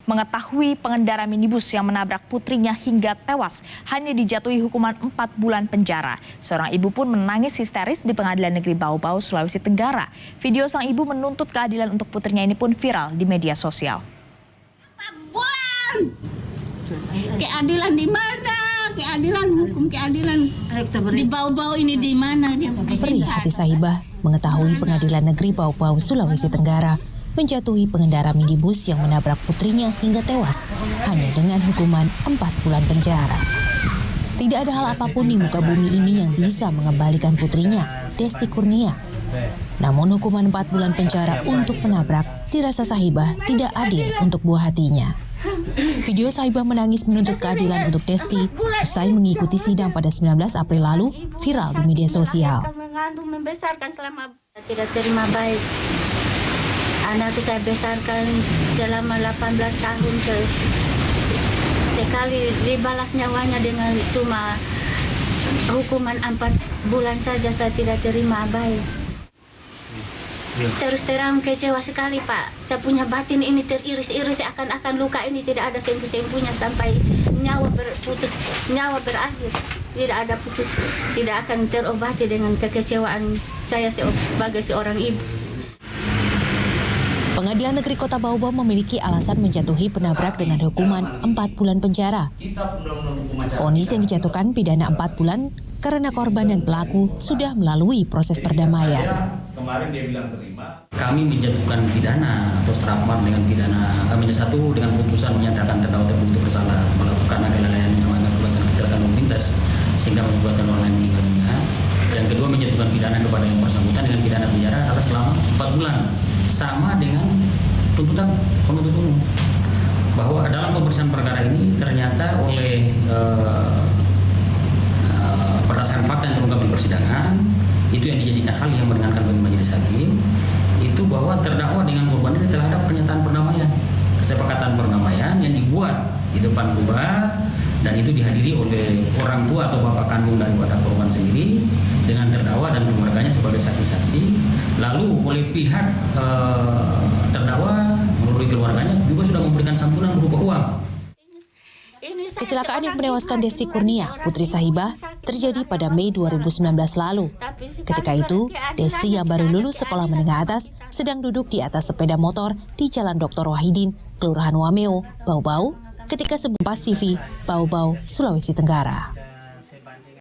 mengetahui pengendara minibus yang menabrak putrinya hingga tewas hanya dijatuhi hukuman 4 bulan penjara. Seorang ibu pun menangis histeris di Pengadilan Negeri Bau-Bau, Sulawesi Tenggara. Video sang ibu menuntut keadilan untuk putrinya ini pun viral di media sosial. 4 bulan! Keadilan di mana? Keadilan, hukum keadilan di Bau-Bau ini di mana? Perih hati Sahibah mengetahui Pengadilan Negeri Bau-Bau, Sulawesi Tenggara menjatuhi pengendara minibus yang menabrak putrinya hingga tewas hanya dengan hukuman 4 bulan penjara. Tidak ada hal apapun di muka bumi ini yang bisa mengembalikan putrinya, Desti Kurnia. Namun hukuman 4 bulan penjara untuk menabrak dirasa Sahibah tidak adil untuk buah hatinya. Video Sahibah menangis menuntut keadilan untuk Desti usai mengikuti sidang pada 19 April lalu viral di media sosial. Membesarkan selama tidak terima baik. Anakku saya besarkan selama 18 tahun sekali dibalas nyawanya dengan cuma hukuman 4 bulan saja. Saya tidak terima baik. Terus terang kecewa sekali Pak. Saya punya batin ini teriris-iris akan luka ini tidak ada sembuh-sembuhnya sampai nyawa berputus, nyawa berakhir. Tidak ada putus, tidak akan terobati dengan kekecewaan saya sebagai seorang ibu. Pengadilan Negeri Kota Bau-Bau memiliki alasan menjatuhi penabrak dengan hukuman 4 bulan penjara. Vonis yang dijatuhkan pidana 4 bulan karena korban dan pelaku sudah melalui proses perdamaian. Kemarin dia bilang terima. Kami menjatuhkan pidana atau seterapar dengan pidana satu dengan putusan menyatakan terdakwa terbukti bersalah melakukan kelalaian yang mengakibatkan kecelakaan lalu lintas sehingga menyebabkan orang lain meninggal dunia. Dan kedua menjatuhkan pidana kepada yang bersangkutan dengan pidana penjara adalah selama 4 bulan. Sama dengan tuntutan penuntut umum bahwa dalam pemeriksaan perkara ini ternyata oleh berdasarkan fakta yang terungkap di persidangan itu yang dijadikan hal yang meringankan bagi majelis hakim itu bahwa terdakwa dengan korban ini telah ada pernyataan perdamaian, kesepakatan perdamaian yang dibuat di depan lurah dan itu dihadiri oleh orang tua atau bapak kandung daripada korban sendiri dengan terdakwa dan keluarganya sebagai saksi-saksi. Lalu oleh pihak terdakwa melalui keluarganya juga sudah memberikan santunan berupa uang. Kecelakaan yang menewaskan Desti Kurnia, putri Sahibah, terjadi pada Mei 2019 lalu. Ketika itu, Desti yang baru lulus sekolah menengah atas sedang duduk di atas sepeda motor di Jalan Dr. Wahidin, Kelurahan Wameo, Bau-Bau, ketika sebuah TV, Bau-Bau, Sulawesi Tenggara.